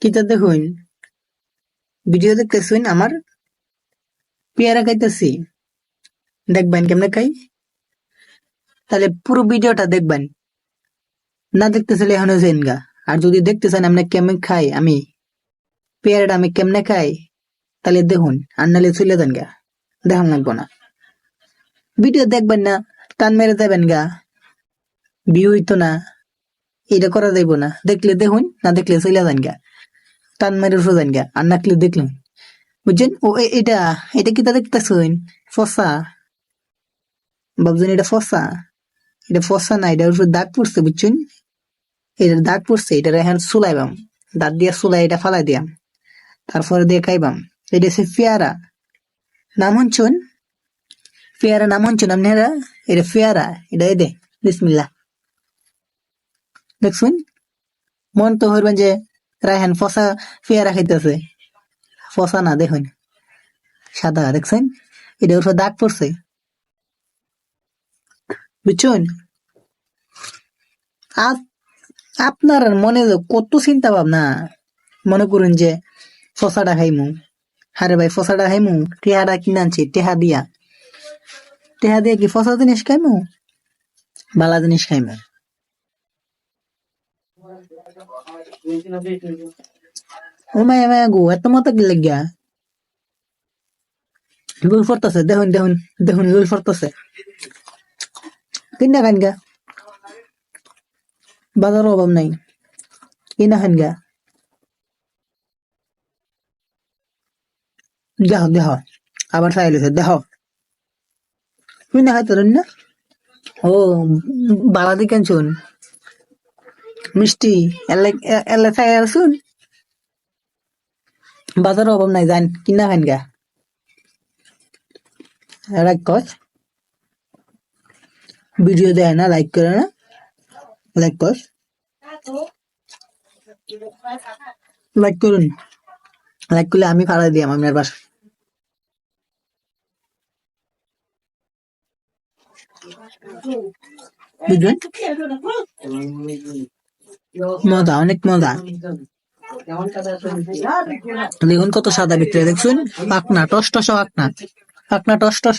কিতা দেখুন ভিডিও দেখতেছেন আমার পেয়ারা খাইতেছি দেখবেন কেমনে খাই তাহলে পুরো ভিডিওটা দেখবেন না দেখতে চাইলে এখনো যেন গা আর যদি দেখতে চান আমরা কেমনে খাই আমি পেয়ারাটা আমি কেমনে খাই তাহলে দেখুন আর নাহলে চলে যান গা দেখান লাগবো না ভিডিও দেখবেন না টান মেরে যাবেন গা ভিউ হইতো না এটা করা যাইব না দেখলে দেখুন না দেখলে চলে যান গা টান মেরে উঠে যান গা আর নাকলে দেখলেন বুঝছেন ও এটা এটা কি তা দেখতেছেন ফসা ভাবছেন এটা ফসা না এটা উপরে দাগ পড়ছে বুঝছেন এটার দাগ পড়ছে এটা এখন চুলাইবাম দাঁত দিয়া চুলাই এটা ফালাই দিয়াম তারপরে দিয়ে খাইবাম এটা হচ্ছে পেয়ারা নাম শুনছুন পেয়ারা নাম শুনছুন আপনারা এটা পেয়ারা এটা এই দে বিসমিল্লা দেখছুন মন তো হইবেন যে রায়হান ফসা পেয়ারা খাইতেছে ফসা না দেখুন সাদা দেখছেন এটা উপরে দাগ পড়ছে বুঝছেন আপনার মনে কত চিন্তা ভাবনা মনে করুন যে ফসাটা খাইমু হারে ভাই ফসাটা খাইমু টেহাটা কিনে আনছি টেহা দিয়া কি ফসা জিনিস খাইমু বালা জিনিস খাইমু ও মায়া মায়া গো এত মতো কি লাগিয়া লুল ফরতাছে দেখুন দেখুন দেখুন লুল ফরতাছে কিনা খান গা বাজার অভাব নাই কিনা খান গা দেহ দেহ আবার চাই লেছে দেহ তুই না খাইতে না ও বালা দিকেন শুন মিষ্টি এলে চাই আর শুন বাজার অভাব নাই জান কিনা খান গা রাখ কস ভিডিও দেয় না লাইক করে না লাইক কস লাইক করুন লাইক করলে আমি ফাড়া দিয়াম আপনার বাসা বুঝলেন মজা অনেক মজা দেখুন কত সাদা ভিতরে দেখছুন পাকনা টস টস পাকনা টস টস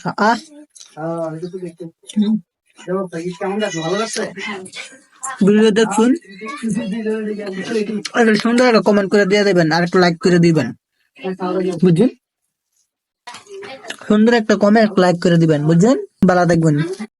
ভিডিও দেখুন সুন্দর একটা কমেন্ট করে দিয়ে দেবেন আর একটা লাইক করে দিবেন বুঝছেন সুন্দর একটা কমেন্ট লাইক করে দিবেন বুঝছেন ভালো দেখবেন